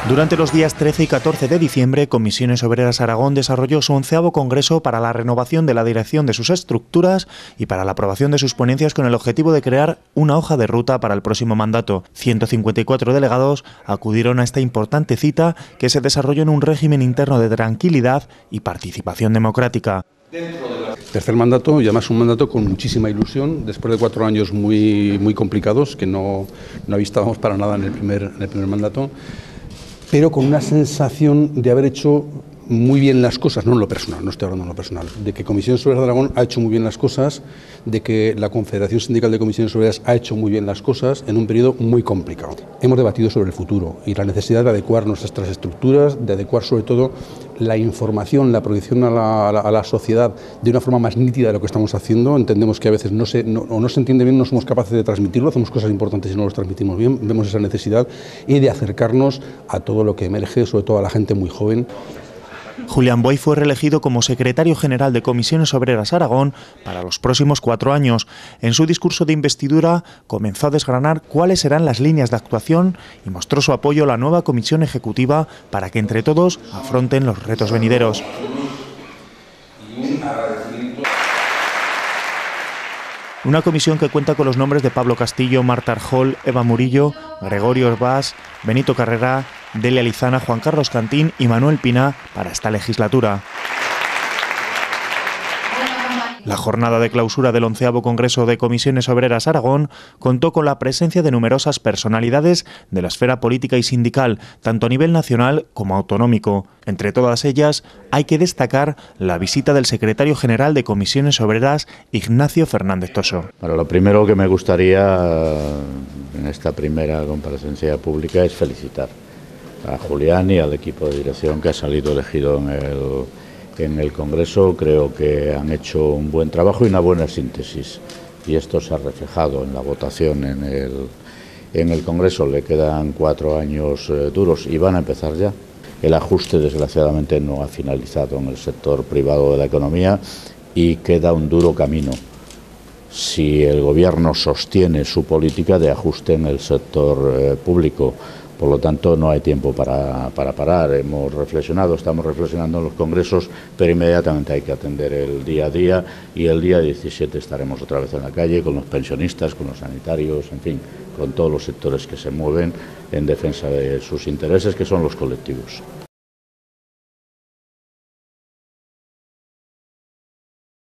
Durante los días 13 y 14 de diciembre, Comisiones Obreras Aragón desarrolló su 11º Congreso para la renovación de la dirección de sus estructuras y para la aprobación de sus ponencias con el objetivo de crear una hoja de ruta para el próximo mandato. 154 delegados acudieron a esta importante cita que se desarrolló en un régimen interno de tranquilidad y participación democrática. Tercer mandato y además un mandato con muchísima ilusión, después de 4 años muy complicados que no avistábamos para nada en el primer mandato, pero con una sensación de haber hecho muy bien las cosas, no en lo personal, no estoy hablando en lo personal, de que Comisiones Obreras de Aragón ha hecho muy bien las cosas, de que la Confederación Sindical de Comisiones Obreras ha hecho muy bien las cosas en un periodo muy complicado. Hemos debatido sobre el futuro y la necesidad de adecuar nuestras estructuras, de adecuar sobre todo la información, la proyección a la sociedad de una forma más nítida de lo que estamos haciendo. Entendemos que a veces no se entiende bien, no somos capaces de transmitirlo, hacemos cosas importantes y no los transmitimos bien, vemos esa necesidad y de acercarnos a todo lo que emerge, sobre todo a la gente muy joven. Julián Boy fue reelegido como secretario general de Comisiones Obreras Aragón para los próximos 4 años. En su discurso de investidura comenzó a desgranar cuáles serán las líneas de actuación y mostró su apoyo a la nueva comisión ejecutiva para que entre todos afronten los retos venideros. Una comisión que cuenta con los nombres de Pablo Castillo, Marta Arjol, Eva Murillo, Gregorio Orbás, Benito Carrera, Delia Lizana, Juan Carlos Cantín y Manuel Pina para esta legislatura. La jornada de clausura del 11º Congreso de Comisiones Obreras Aragón contó con la presencia de numerosas personalidades de la esfera política y sindical, tanto a nivel nacional como autonómico. Entre todas ellas, hay que destacar la visita del secretario general de Comisiones Obreras, Ignacio Fernández Toso. Bueno, lo primero que me gustaría en esta primera comparecencia pública es felicitar a Julián y al equipo de dirección que ha salido elegido en el Congreso. Creo que han hecho un buen trabajo y una buena síntesis, y esto se ha reflejado en la votación en el Congreso. Le quedan 4 años duros y van a empezar ya. El ajuste, desgraciadamente, no ha finalizado en el sector privado de la economía y queda un duro camino si el Gobierno sostiene su política de ajuste en el sector público. Por lo tanto, no hay tiempo para parar. Hemos reflexionado, estamos reflexionando en los congresos, pero inmediatamente hay que atender el día a día, y el día 17 estaremos otra vez en la calle con los pensionistas, con los sanitarios, en fin, con todos los sectores que se mueven en defensa de sus intereses, que son los colectivos.